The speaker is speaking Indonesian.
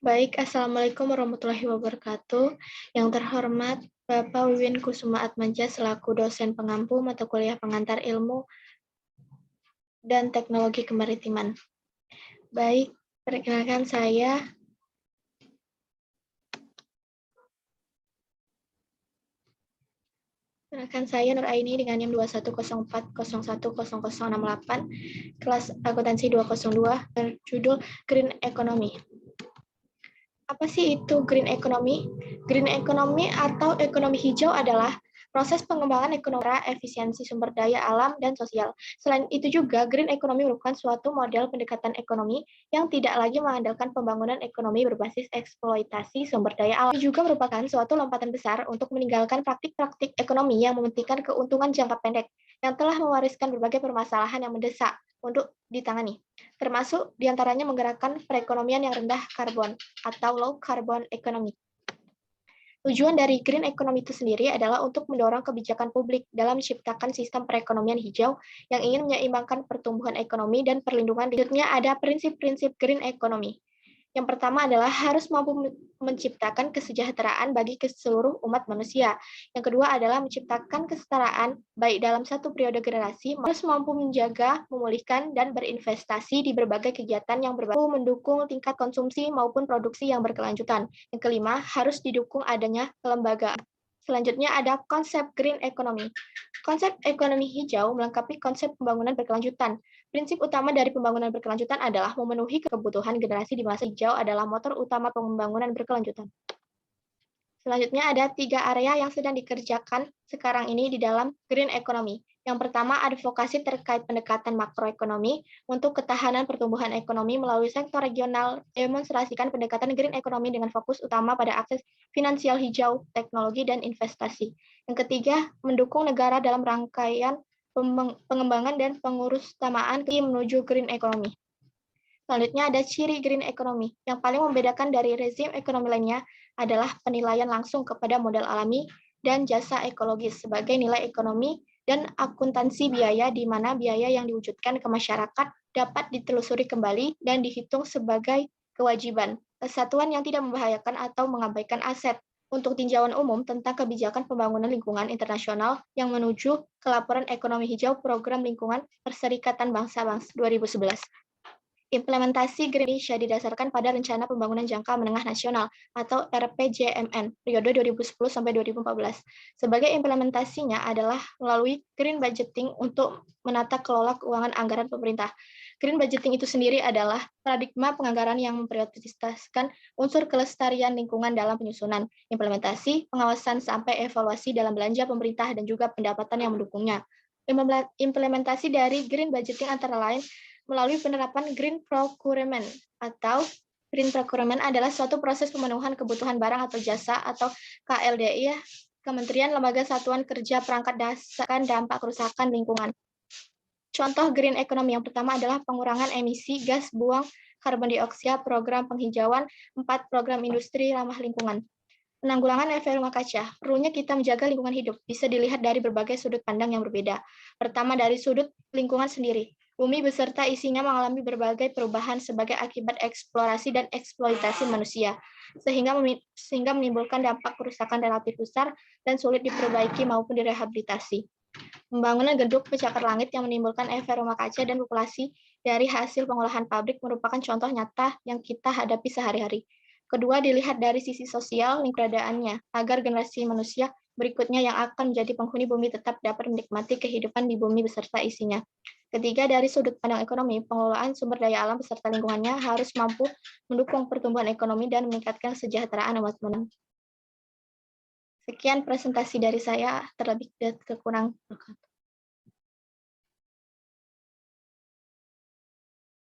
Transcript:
Baik, Assalamualaikum warahmatullahi wabarakatuh. Yang terhormat Bapak Wiwin Kusuma Atmaja selaku dosen pengampu mata kuliah pengantar ilmu dan teknologi kemaritiman. Baik, perkenalkan saya Nur Aini dengan NIM 2104010068, kelas akuntansi 202, berjudul Green Economy. Apa sih itu green economy? Green economy atau ekonomi hijau adalah proses pengembangan ekonomi, efisiensi sumber daya alam dan sosial. Selain itu juga, green economy merupakan suatu model pendekatan ekonomi yang tidak lagi mengandalkan pembangunan ekonomi berbasis eksploitasi sumber daya alam. Itu juga merupakan suatu lompatan besar untuk meninggalkan praktik-praktik ekonomi yang mementingkan keuntungan jangka pendek yang telah mewariskan berbagai permasalahan yang mendesak untuk ditangani, termasuk diantaranya menggerakkan perekonomian yang rendah karbon atau low carbon economy. Tujuan dari green economy itu sendiri adalah untuk mendorong kebijakan publik dalam menciptakan sistem perekonomian hijau yang ingin menyeimbangkan pertumbuhan ekonomi dan perlindungan. Selanjutnya ada prinsip-prinsip green economy. Yang pertama adalah harus mampu menciptakan kesejahteraan bagi seluruh umat manusia. Yang kedua adalah menciptakan kesetaraan baik dalam satu periode generasi, harus mampu menjaga, memulihkan, dan berinvestasi di berbagai kegiatan yang mendukung tingkat konsumsi maupun produksi yang berkelanjutan. Yang kelima, harus didukung adanya kelembagaan. Selanjutnya ada konsep green economy. Konsep ekonomi hijau melengkapi konsep pembangunan berkelanjutan. Prinsip utama dari pembangunan berkelanjutan adalah memenuhi kebutuhan generasi di masa hijau adalah motor utama pembangunan berkelanjutan. Selanjutnya ada 3 area yang sedang dikerjakan sekarang ini di dalam green economy. Yang pertama, advokasi terkait pendekatan makroekonomi untuk ketahanan pertumbuhan ekonomi melalui sektor regional, demonstrasikan pendekatan green economy dengan fokus utama pada akses finansial hijau, teknologi, dan investasi. Yang ketiga, mendukung negara dalam rangkaian pengembangan dan pengurusutamaan menuju green economy. Selanjutnya ada ciri green economy. Yang paling membedakan dari rezim ekonomi lainnya adalah penilaian langsung kepada modal alami dan jasa ekologis sebagai nilai ekonomi dan akuntansi biaya, di mana biaya yang diwujudkan ke masyarakat dapat ditelusuri kembali dan dihitung sebagai kewajiban. Kesatuan yang tidak membahayakan atau mengabaikan aset. Untuk tinjauan umum tentang kebijakan pembangunan lingkungan internasional yang menuju ke laporan ekonomi hijau Program Lingkungan Perserikatan Bangsa-Bangsa 2011. Implementasi Green Indonesia didasarkan pada Rencana Pembangunan Jangka Menengah Nasional atau RPJMN periode 2010 sampai 2014. Sebagai implementasinya adalah melalui green budgeting untuk menata kelola keuangan anggaran pemerintah. Green budgeting itu sendiri adalah paradigma penganggaran yang memprioritaskan unsur kelestarian lingkungan dalam penyusunan, implementasi, pengawasan sampai evaluasi dalam belanja pemerintah dan juga pendapatan yang mendukungnya. Implementasi dari green budgeting antara lain melalui penerapan Green Procurement atau Green Procurement adalah suatu proses pemenuhan kebutuhan barang atau jasa atau KLDI, Kementerian Lembaga Satuan Kerja Perangkat Dasar Dampak Kerusakan Lingkungan. Contoh Green Economy yang pertama adalah pengurangan emisi gas buang karbon dioksida, program penghijauan, 4 program industri ramah lingkungan. Penanggulangan efek rumah kaca. Perlunya kita menjaga lingkungan hidup bisa dilihat dari berbagai sudut pandang yang berbeda. Pertama dari sudut lingkungan sendiri. Bumi beserta isinya mengalami berbagai perubahan sebagai akibat eksplorasi dan eksploitasi manusia, sehingga menimbulkan dampak kerusakan relatif besar dan sulit diperbaiki maupun direhabilitasi. Pembangunan gedung pencakar langit yang menimbulkan efek rumah kaca dan populasi dari hasil pengolahan pabrik merupakan contoh nyata yang kita hadapi sehari-hari. Kedua, dilihat dari sisi sosial keberadaannya, agar generasi manusia berikutnya yang akan menjadi penghuni bumi tetap dapat menikmati kehidupan di bumi beserta isinya. Ketiga, dari sudut pandang ekonomi, pengelolaan sumber daya alam beserta lingkungannya harus mampu mendukung pertumbuhan ekonomi dan meningkatkan kesejahteraan umat manusia. Sekian presentasi dari saya, terlebih dan kekurang.